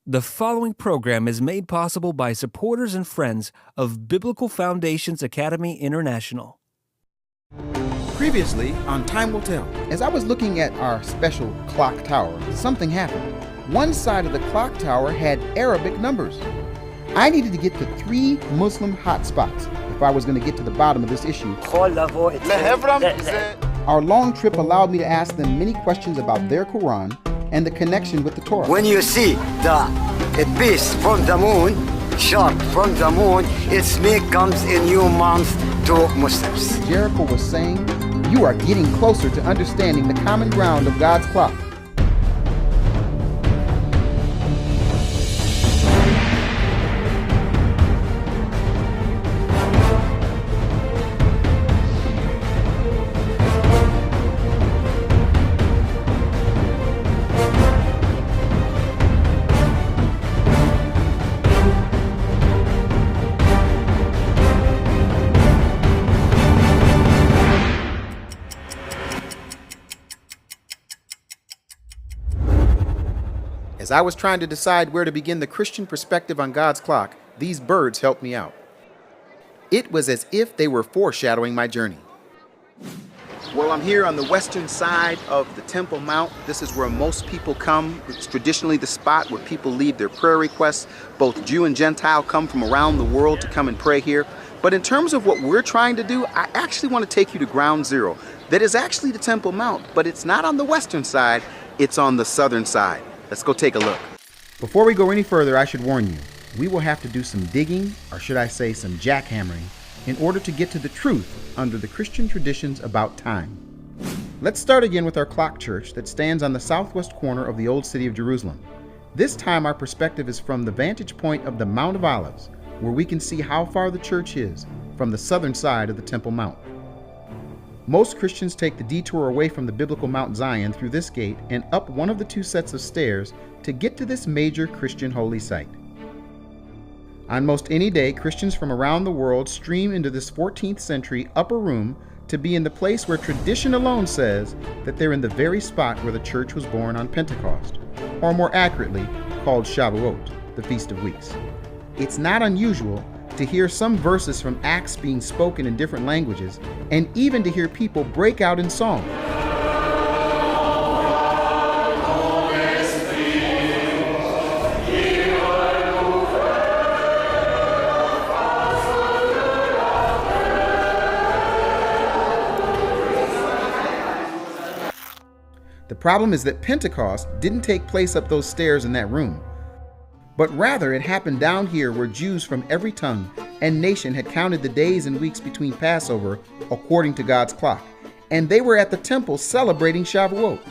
The following program is made possible by supporters and friends of Biblical Foundations Academy International. Previously on Time Will Tell. As I was looking at our special clock tower, something happened. One side of the clock tower had Arabic numbers. I needed to get to 3 Muslim hotspots if I was going to get to the bottom of this issue. Our long trip allowed me to ask them many questions about their Quran and the connection with the Torah. When you see a piece from the moon, sharp from the moon, its make comes a new month to Muslims. Jericho was saying, you are getting closer to understanding the common ground of God's clock. As I was trying to decide where to begin the Christian perspective on God's clock, these birds helped me out. It was as if they were foreshadowing my journey. Well, I'm here on the western side of the Temple Mount. This is where most people come. It's traditionally the spot where people leave their prayer requests. Both Jew and Gentile come from around the world to come and pray here. But in terms of what we're trying to do, I actually want to take you to ground zero. That is actually the Temple Mount, but it's not on the western side, it's on the southern side. Let's go take a look. Before we go any further, I should warn you, we will have to do some digging, or should I say some jackhammering, in order to get to the truth under the Christian traditions about time. Let's start again with our clock church that stands on the southwest corner of the old city of Jerusalem. This time our perspective is from the vantage point of the Mount of Olives, where we can see how far the church is from the southern side of the Temple Mount. Most Christians take the detour away from the biblical Mount Zion through this gate and up one of the 2 sets of stairs to get to this major Christian holy site. On most any day, Christians from around the world stream into this 14th century upper room to be in the place where tradition alone says that they're in the very spot where the church was born on Pentecost, or more accurately, called Shavuot, the Feast of Weeks. It's not unusual to hear some verses from Acts being spoken in different languages, and even to hear people break out in song. The problem is that Pentecost didn't take place up those stairs in that room, but rather it happened down here where Jews from every tongue and nation had counted the days and weeks between Passover according to God's clock, and they were at the temple celebrating Shavuot.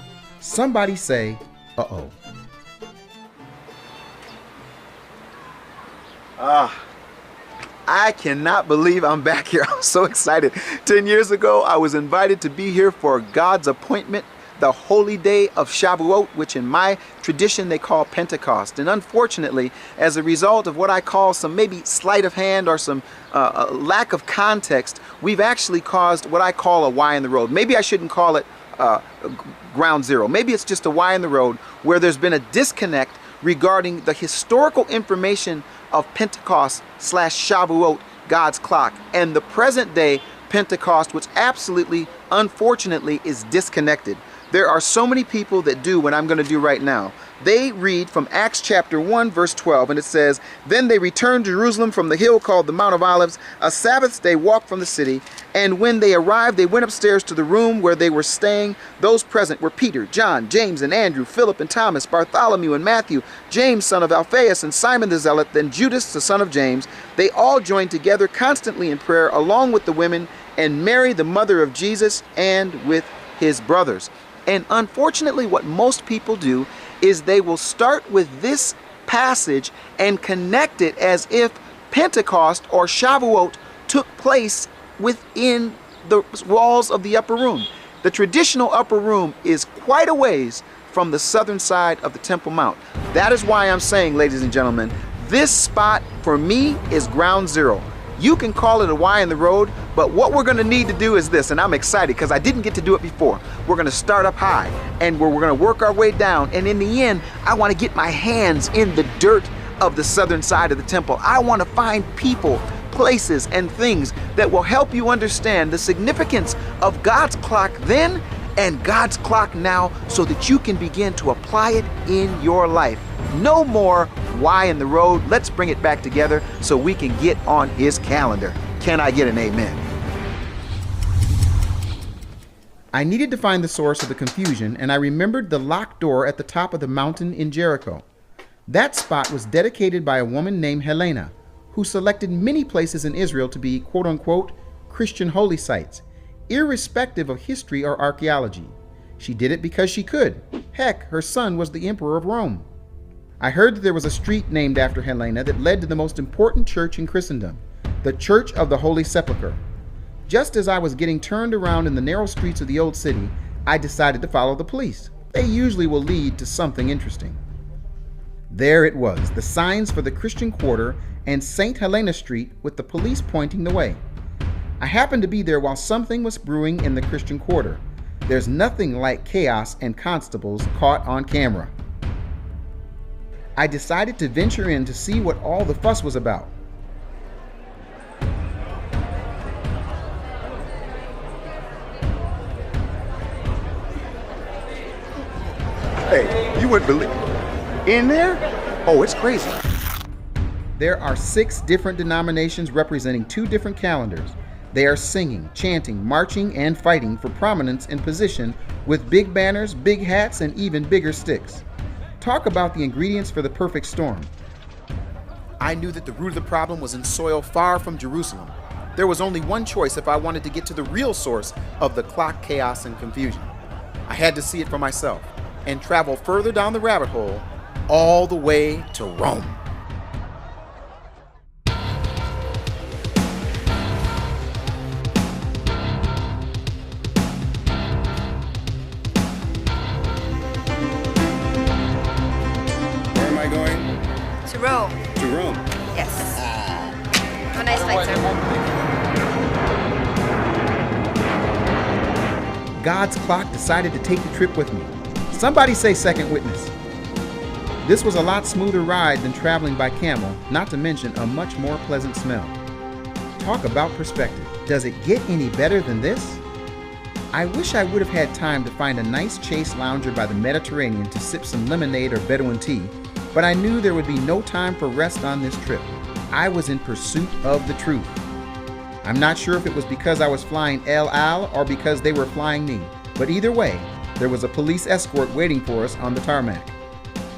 Somebody say, uh-oh. I cannot believe I'm back here. I'm so excited. 10 years ago, I was invited to be here for God's appointment, the holy day of Shavuot, which in my tradition they call Pentecost. And unfortunately, as a result of what I call some maybe sleight of hand or some lack of context, we've actually caused what I call a Y in the road. Maybe I shouldn't call it ground zero. Maybe it's just a Y in the road where there's been a disconnect regarding the historical information of Pentecost / Shavuot, God's clock, and the present day Pentecost, which absolutely, unfortunately, is disconnected. There are so many people that do what I'm going to do right now. They read from Acts chapter 1, verse 12, and it says, "Then they returned to Jerusalem from the hill called the Mount of Olives, a Sabbath day walk from the city. And when they arrived, they went upstairs to the room where they were staying. Those present were Peter, John, James, and Andrew, Philip and Thomas, Bartholomew and Matthew, James, son of Alphaeus, and Simon the Zealot, then Judas, the son of James. They all joined together constantly in prayer, along with the women, and Mary, the mother of Jesus, and with his brothers." And unfortunately, what most people do is they will start with this passage and connect it as if Pentecost or Shavuot took place within the walls of the upper room. The traditional upper room is quite a ways from the southern side of the Temple Mount. That is why I'm saying, ladies and gentlemen, this spot for me is ground zero. You can call it a Y in the road, but what we're gonna need to do is this, and I'm excited because I didn't get to do it before. We're gonna start up high, and we're gonna work our way down, and in the end, I wanna get my hands in the dirt of the southern side of the temple. I wanna find people, places, and things that will help you understand the significance of God's clock then and God's clock now so that you can begin to apply it in your life. No more Y in the road. Let's bring it back together so we can get on His calendar. Can I get an amen? I needed to find the source of the confusion, and I remembered the locked door at the top of the mountain in Jericho. That spot was dedicated by a woman named Helena, who selected many places in Israel to be quote-unquote Christian holy sites, irrespective of history or archaeology. She did it because she could. Heck, her son was the emperor of Rome. I heard that there was a street named after Helena that led to the most important church in Christendom, the Church of the Holy Sepulchre. Just as I was getting turned around in the narrow streets of the old city, I decided to follow the police. They usually will lead to something interesting. There it was, the signs for the Christian Quarter and St. Helena Street with the police pointing the way. I happened to be there while something was brewing in the Christian Quarter. There's nothing like chaos and constables caught on camera. I decided to venture in to see what all the fuss was about. Hey, you wouldn't believe in there? Oh, it's crazy. There are 6 different denominations representing 2 different calendars. They are singing, chanting, marching, and fighting for prominence and position with big banners, big hats, and even bigger sticks. Talk about the ingredients for the perfect storm. I knew that the root of the problem was in soil far from Jerusalem. There was only one choice if I wanted to get to the real source of the clock chaos and confusion. I had to see it for myself and travel further down the rabbit hole all the way to Rome. To Rome. To Rome? Yes. Have a nice flight, sir. God's clock decided to take the trip with me. Somebody say second witness. This was a lot smoother ride than traveling by camel, not to mention a much more pleasant smell. Talk about perspective. Does it get any better than this? I wish I would have had time to find a nice chaise lounger by the Mediterranean to sip some lemonade or Bedouin tea, but I knew there would be no time for rest on this trip. I was in pursuit of the truth. I'm not sure if it was because I was flying El Al or because they were flying me, but either way, there was a police escort waiting for us on the tarmac.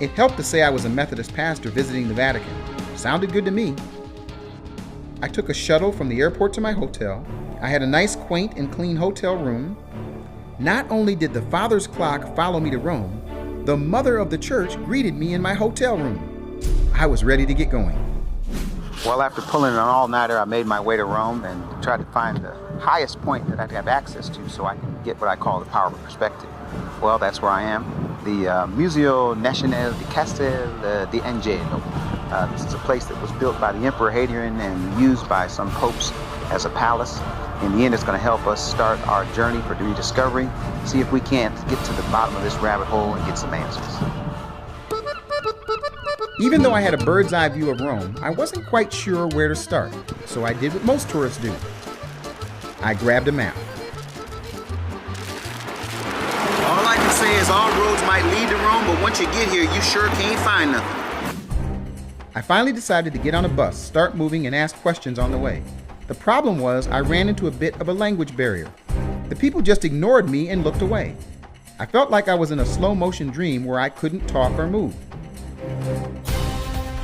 It helped to say I was a Methodist pastor visiting the Vatican. Sounded good to me. I took a shuttle from the airport to my hotel. I had a nice, quaint, and clean hotel room. Not only did the Father's clock follow me to Rome, the mother of the church greeted me in my hotel room. I was ready to get going. Well, after pulling an all-nighter, I made my way to Rome and tried to find the highest point that I'd have access to so I can get what I call the power of perspective. Well, that's where I am, the Museo Nacional di Castel di Angelo. This is a place that was built by the Emperor Hadrian and used by some popes as a palace. In the end, it's going to help us start our journey for rediscovery, see if we can't get to the bottom of this rabbit hole and get some answers. Even though I had a bird's eye view of Rome, I wasn't quite sure where to start, so I did what most tourists do. I grabbed a map. All I can say is all roads might lead to Rome, but once you get here, you sure can't find nothing. I finally decided to get on a bus, start moving, and ask questions on the way. The problem was I ran into a bit of a language barrier. The people just ignored me and looked away. I felt like I was in a slow-motion dream where I couldn't talk or move.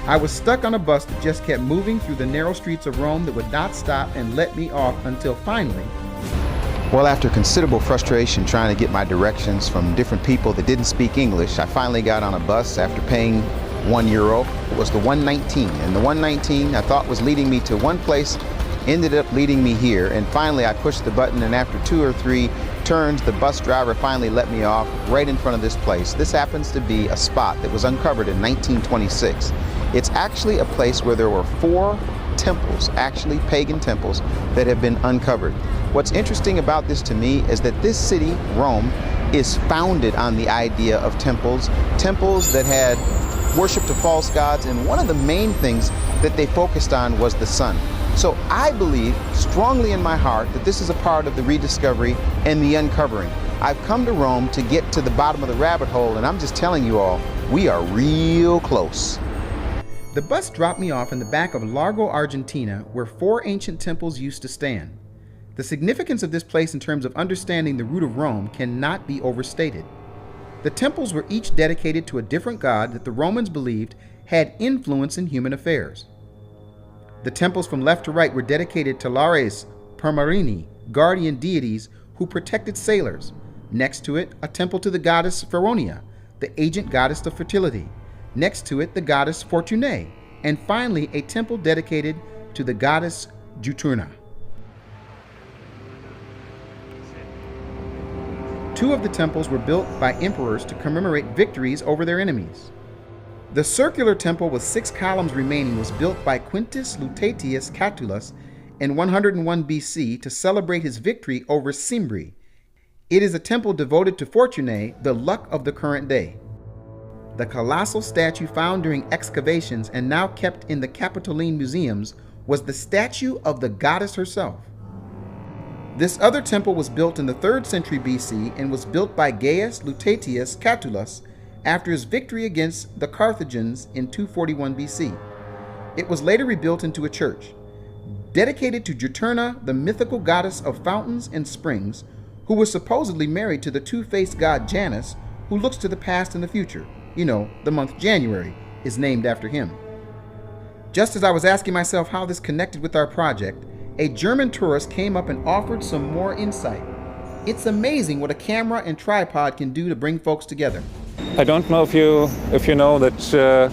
I was stuck on a bus that just kept moving through the narrow streets of Rome that would not stop and let me off until finally... Well, after considerable frustration trying to get my directions from different people that didn't speak English, I finally got on a bus after paying €1. It was the 119, and the 119 I thought was leading me to one place ended up leading me here, and finally I pushed the button, and after 2 or 3 turns, the bus driver finally let me off right in front of this place. This happens to be a spot that was uncovered in 1926. It's actually a place where there were 4 temples, actually pagan temples, that have been uncovered. What's interesting about this to me is that this city, Rome, is founded on the idea of temples that had worship to false gods, and one of the main things that they focused on was the sun. So I believe strongly in my heart that this is a part of the rediscovery and the uncovering. I've come to Rome to get to the bottom of the rabbit hole, and I'm just telling you all, we are real close. The bus dropped me off in the back of Largo, Argentina, where 4 ancient temples used to stand. The significance of this place in terms of understanding the root of Rome cannot be overstated. The temples were each dedicated to a different god that the Romans believed had influence in human affairs. The temples from left to right were dedicated to Lares, Permarini, guardian deities who protected sailors. Next to it, a temple to the goddess Feronia, the agent goddess of fertility. Next to it, the goddess Fortunae. And finally, a temple dedicated to the goddess Juturna. 2 of the temples were built by emperors to commemorate victories over their enemies. The circular temple with 6 columns remaining was built by Quintus Lutatius Catulus in 101 BC to celebrate his victory over Cimbri. It is a temple devoted to Fortunae, the luck of the current day. The colossal statue found during excavations and now kept in the Capitoline museums was the statue of the goddess herself. This other temple was built in the 3rd century BC and was built by Gaius Lutatius Catulus after his victory against the Carthaginians in 241 BC. It was later rebuilt into a church. Dedicated to Juturna, the mythical goddess of fountains and springs, who was supposedly married to the two-faced god Janus, who looks to the past and the future. You know, the month January is named after him. Just as I was asking myself how this connected with our project, a German tourist came up and offered some more insight. It's amazing what a camera and tripod can do to bring folks together. I don't know if you know that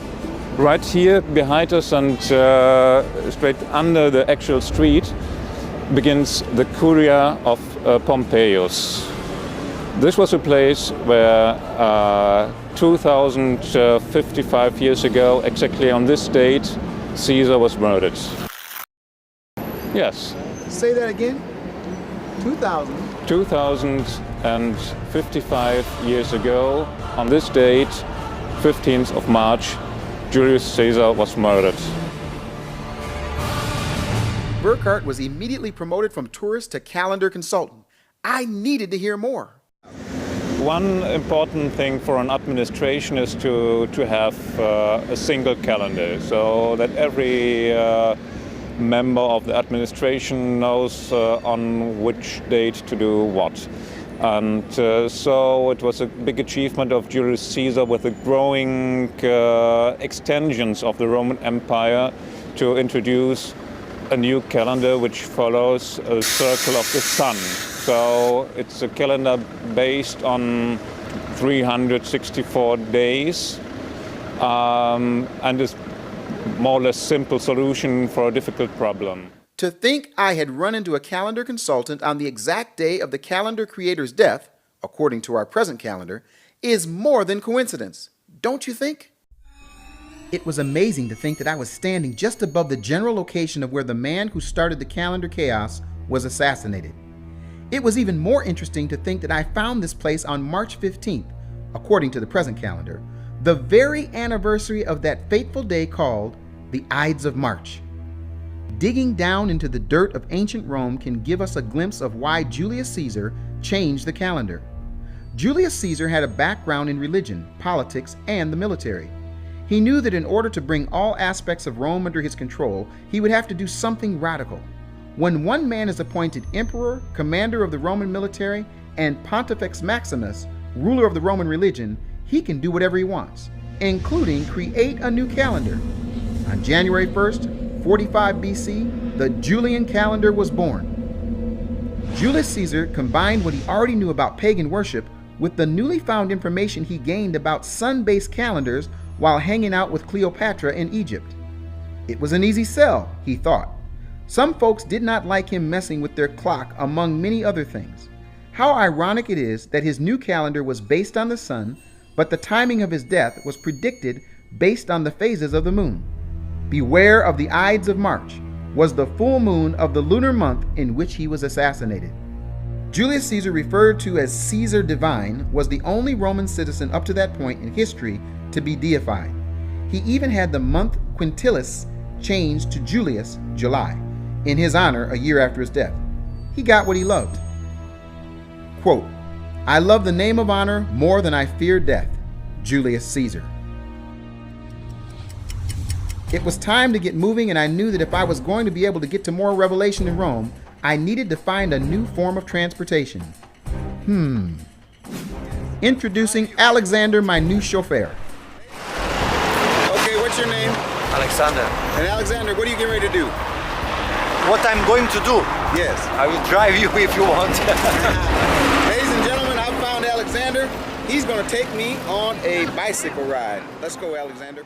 right here behind us and straight under the actual street begins the Curia of Pompeius. This was a place where 2055 years ago, exactly on this date, Caesar was murdered. Yes. Say that again. 2055 years ago, on this date, 15th of March, Julius Caesar was murdered. Burkhardt was immediately promoted from tourist to calendar consultant. I needed to hear more. One important thing for an administration is to have a single calendar, so that every member of the administration knows on which date to do what. And so it was a big achievement of Julius Caesar with the growing extensions of the Roman Empire to introduce a new calendar which follows a circle of the sun. So it's a calendar based on 364 days and is more or less simple solution for a difficult problem. To think I had run into a calendar consultant on the exact day of the calendar creator's death, according to our present calendar, is more than coincidence, don't you think? It was amazing to think that I was standing just above the general location of where the man who started the calendar chaos was assassinated. It was even more interesting to think that I found this place on March 15th, according to the present calendar, the very anniversary of that fateful day called the Ides of March. Digging down into the dirt of ancient Rome can give us a glimpse of why Julius Caesar changed the calendar. Julius Caesar had a background in religion, politics, and the military. He knew that in order to bring all aspects of Rome under his control, he would have to do something radical. When one man is appointed emperor, commander of the Roman military, and Pontifex Maximus, ruler of the Roman religion, he can do whatever he wants, including create a new calendar. On January 1st, 45 BC, the Julian calendar was born. Julius Caesar combined what he already knew about pagan worship with the newly found information he gained about sun-based calendars while hanging out with Cleopatra in Egypt. It was an easy sell, he thought. Some folks did not like him messing with their clock, among many other things. How ironic it is that his new calendar was based on the sun, but the timing of his death was predicted based on the phases of the moon. Beware of the Ides of March. was the full moon of the lunar month in which he was assassinated. Julius Caesar, referred to as Caesar Divine, was the only Roman citizen up to that point in history to be deified. He even had the month Quintilis changed to Julius, July, in his honor a year after his death. He got what he loved. Quote, "I love the name of honor more than I fear death, Julius Caesar." It was time to get moving, and I knew that if I was going to be able to get to more revelation in Rome, I needed to find a new form of transportation. Introducing Alexander, my new chauffeur. Okay, what's your name? Alexander. And Alexander, what are you getting ready to do? What I'm going to do? Yes. I will drive you if you want. Ladies and gentlemen, I found Alexander. He's going to take me on a bicycle ride. Let's go, Alexander.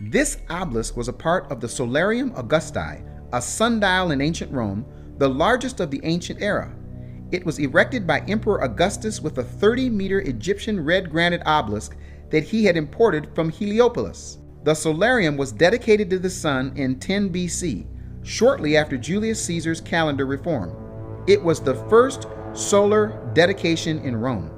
This obelisk was a part of the Solarium Augusti, a sundial in ancient Rome, the largest of the ancient era. It was erected by Emperor Augustus with a 30-meter Egyptian red granite obelisk that he had imported from Heliopolis. The solarium was dedicated to the sun in 10 BC, shortly after Julius Caesar's calendar reform. It was the first solar dedication in Rome.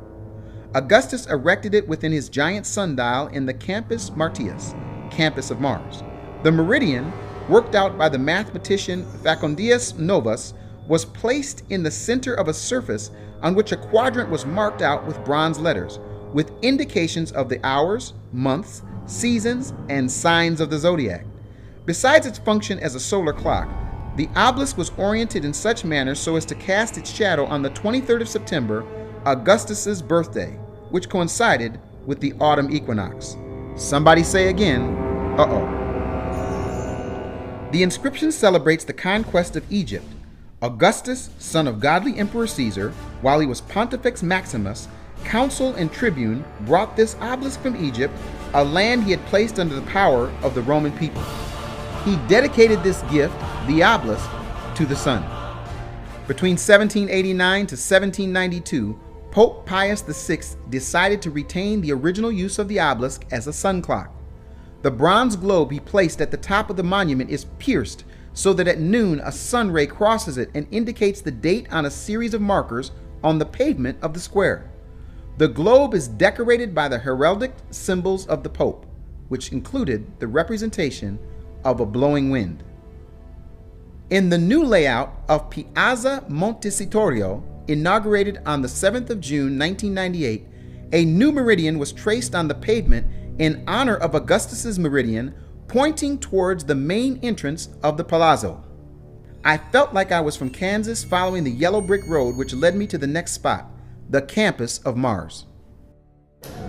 Augustus erected it within his giant sundial in the Campus Martius, campus of Mars. The meridian, worked out by the mathematician Facundius Novus, was placed in the center of a surface on which a quadrant was marked out with bronze letters, with indications of the hours, months, seasons, and signs of the zodiac. Besides its function as a solar clock, the obelisk was oriented in such manner so as to cast its shadow on the 23rd of September, Augustus's birthday, which coincided with the autumn equinox. Somebody say again, uh-oh. The inscription celebrates the conquest of Egypt. Augustus, son of godly Emperor Caesar, while he was Pontifex Maximus, consul and tribune, brought this obelisk from Egypt, a land he had placed under the power of the Roman people. He dedicated this gift, the obelisk, to the sun. Between 1789 to 1792, Pope Pius VI decided to retain the original use of the obelisk as a sun clock. The bronze globe he placed at the top of the monument is pierced so that at noon a sun ray crosses it and indicates the date on a series of markers on the pavement of the square. The globe is decorated by the heraldic symbols of the Pope, which included the representation of a blowing wind. In the new layout of Piazza Montecitorio, inaugurated on the 7th of June 1998, a new meridian was traced on the pavement in honor of Augustus's meridian, pointing towards the main entrance of the palazzo. I felt like I was from Kansas following the yellow brick road which led me to the next spot, the campus of Mars.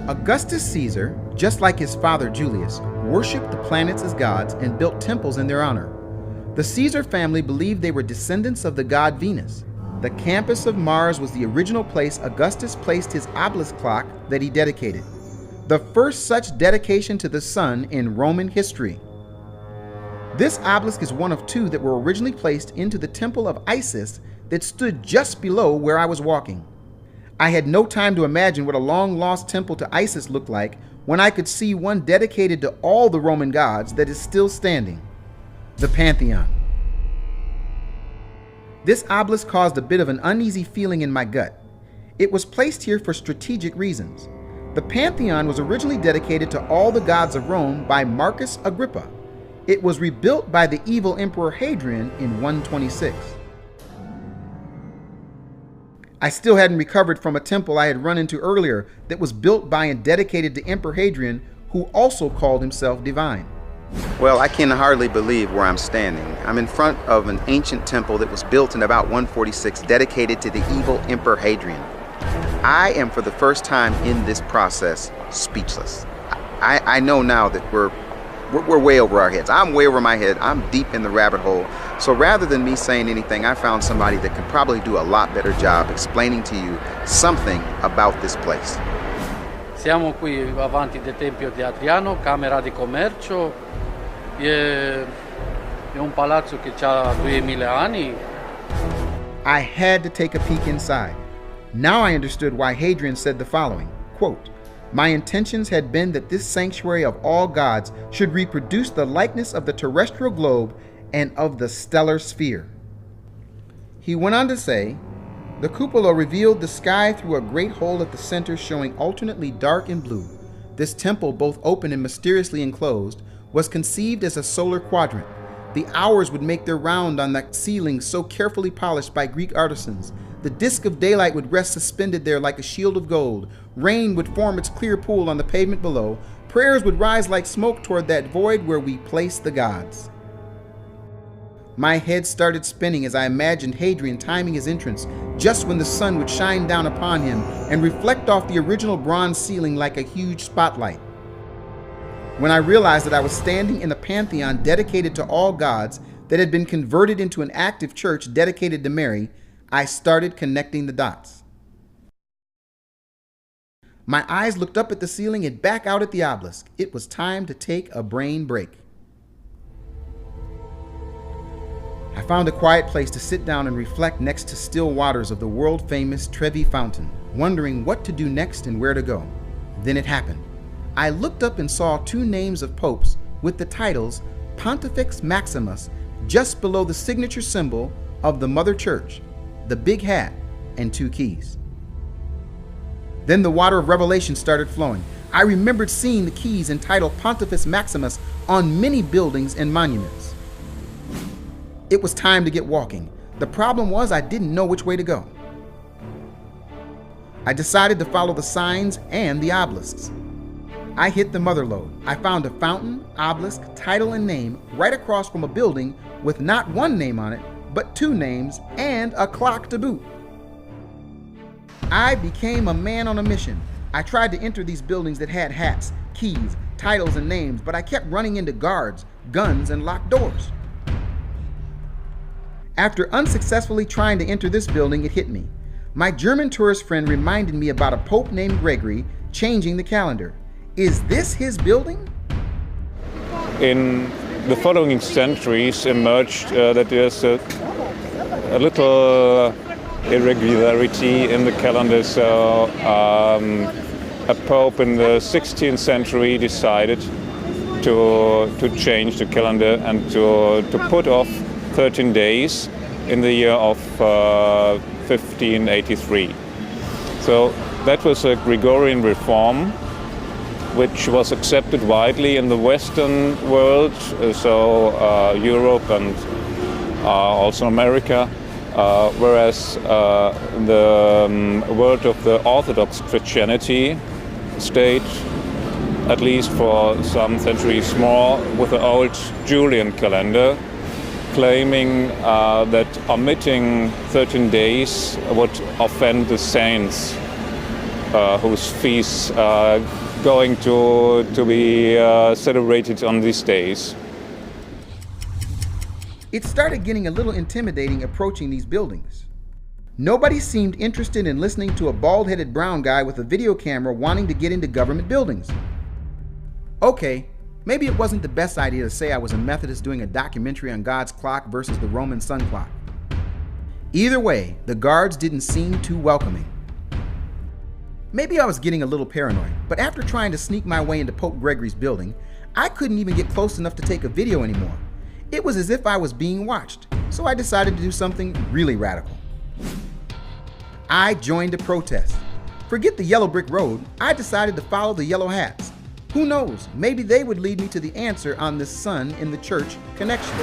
Augustus Caesar, just like his father Julius, worshipped the planets as gods and built temples in their honor. The Caesar family believed they were descendants of the god Venus. The campus of Mars was the original place Augustus placed his obelisk clock that he dedicated, the first such dedication to the sun in Roman history. This obelisk is one of two that were originally placed into the temple of Isis that stood just below where I was walking. I had no time to imagine what a long-lost temple to Isis looked like when I could see one dedicated to all the Roman gods that is still standing, the Pantheon. This obelisk caused a bit of an uneasy feeling in my gut. It was placed here for strategic reasons. The Pantheon was originally dedicated to all the gods of Rome by Marcus Agrippa. It was rebuilt by the evil Emperor Hadrian in 126. I still hadn't recovered from a temple I had run into earlier that was built by and dedicated to Emperor Hadrian, who also called himself divine. Well, I can hardly believe where I'm standing. I'm in front of an ancient temple that was built in about 146, dedicated to the evil Emperor Hadrian. I am, for the first time in this process, speechless. I know now that we're way over our heads. I'm way over my head. I'm deep in the rabbit hole. So rather than me saying anything, I found somebody that can probably do a lot better job explaining to you something about this place. Siamo qui avanti del Tempio di Adriano, Camera di Commercio. È un palazzo che ha 2000 anni. I had to take a peek inside. Now I understood why Hadrian said the following, quote, "My intentions had been that this sanctuary of all gods should reproduce the likeness of the terrestrial globe and of the stellar sphere." He went on to say, "The cupola revealed the sky through a great hole at the center showing alternately dark and blue. This temple, both open and mysteriously enclosed, was conceived as a solar quadrant. The hours would make their round on the ceiling so carefully polished by Greek artisans. The disk of daylight would rest suspended there like a shield of gold. Rain would form its clear pool on the pavement below. Prayers would rise like smoke toward that void where we place the gods." My head started spinning as I imagined Hadrian timing his entrance just when the sun would shine down upon him and reflect off the original bronze ceiling like a huge spotlight. When I realized that I was standing in a pantheon dedicated to all gods that had been converted into an active church dedicated to Mary, I started connecting the dots. My eyes looked up at the ceiling and back out at the obelisk. It was time to take a brain break. I found a quiet place to sit down and reflect next to still waters of the world-famous Trevi Fountain, wondering what to do next and where to go. Then it happened. I looked up and saw two names of popes with the titles Pontifex Maximus just below the signature symbol of the Mother Church, the big hat, and two keys. Then the water of revelation started flowing. I remembered seeing the keys entitled Pontifex Maximus on many buildings and monuments. It was time to get walking. The problem was I didn't know which way to go. I decided to follow the signs and the obelisks. I hit the mother lode. I found a fountain, obelisk, title, and name right across from a building with not one name on it, but two names and a clock to boot. I became a man on a mission. I tried to enter these buildings that had hats, keys, titles, and names, but I kept running into guards, guns, and locked doors. After unsuccessfully trying to enter this building, it hit me. My German tourist friend reminded me about a pope named Gregory changing the calendar. Is this his building? In the following centuries emerged that there's a little irregularity in the calendar. So a pope in the 16th century decided to change the calendar and to put off 13 days in the year of 1583. So that was a Gregorian reform which was accepted widely in the Western world, so Europe and also America, whereas the world of the Orthodox Christianity stayed, at least for some centuries more, with the old Julian calendar, claiming that omitting 13 days would offend the saints whose feasts are going to be celebrated on these days. It started getting a little intimidating approaching these buildings. Nobody seemed interested in listening to a bald-headed brown guy with a video camera wanting to get into government buildings. Okay, maybe it wasn't the best idea to say I was a Methodist doing a documentary on God's clock versus the Roman sun clock. Either way, the guards didn't seem too welcoming. Maybe I was getting a little paranoid, but after trying to sneak my way into Pope Gregory's building, I couldn't even get close enough to take a video anymore. It was as if I was being watched, so I decided to do something really radical. I joined a protest. Forget the yellow brick road, I decided to follow the yellow hats. Who knows, maybe they would lead me to the answer on this son in the church connection.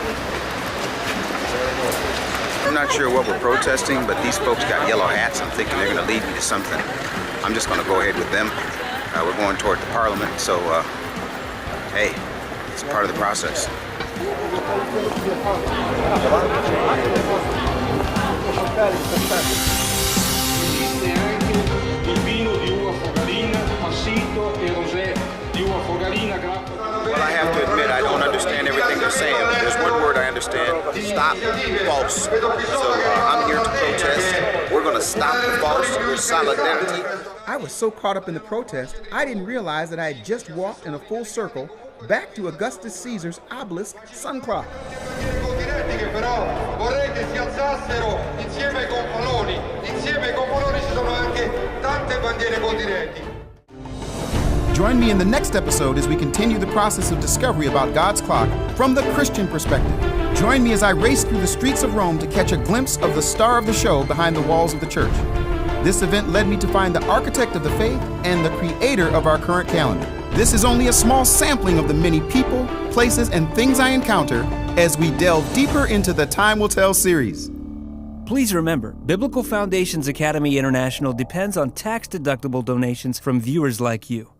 I'm not sure what we're protesting, but these folks got yellow hats. I'm thinking they're going to lead me to something. I'm just going to go ahead with them. We're going toward the parliament, so hey, it's part of the process. Well, I have to admit, I don't understand everything they're saying. There's one word I understand: stop false. So I'm here to protest. We're going to stop the false with solidarity. I was so caught up in the protest, I didn't realize that I had just walked in a full circle back to Augustus Caesar's obelisk sun clock. Join me in the next episode as we continue the process of discovery about God's clock from the Christian perspective. Join me as I race through the streets of Rome to catch a glimpse of the star of the show behind the walls of the church. This event led me to find the architect of the faith and the creator of our current calendar. This is only a small sampling of the many people, places, and things I encounter as we delve deeper into the Time Will Tell series. Please remember, Biblical Foundations Academy International depends on tax-deductible donations from viewers like you.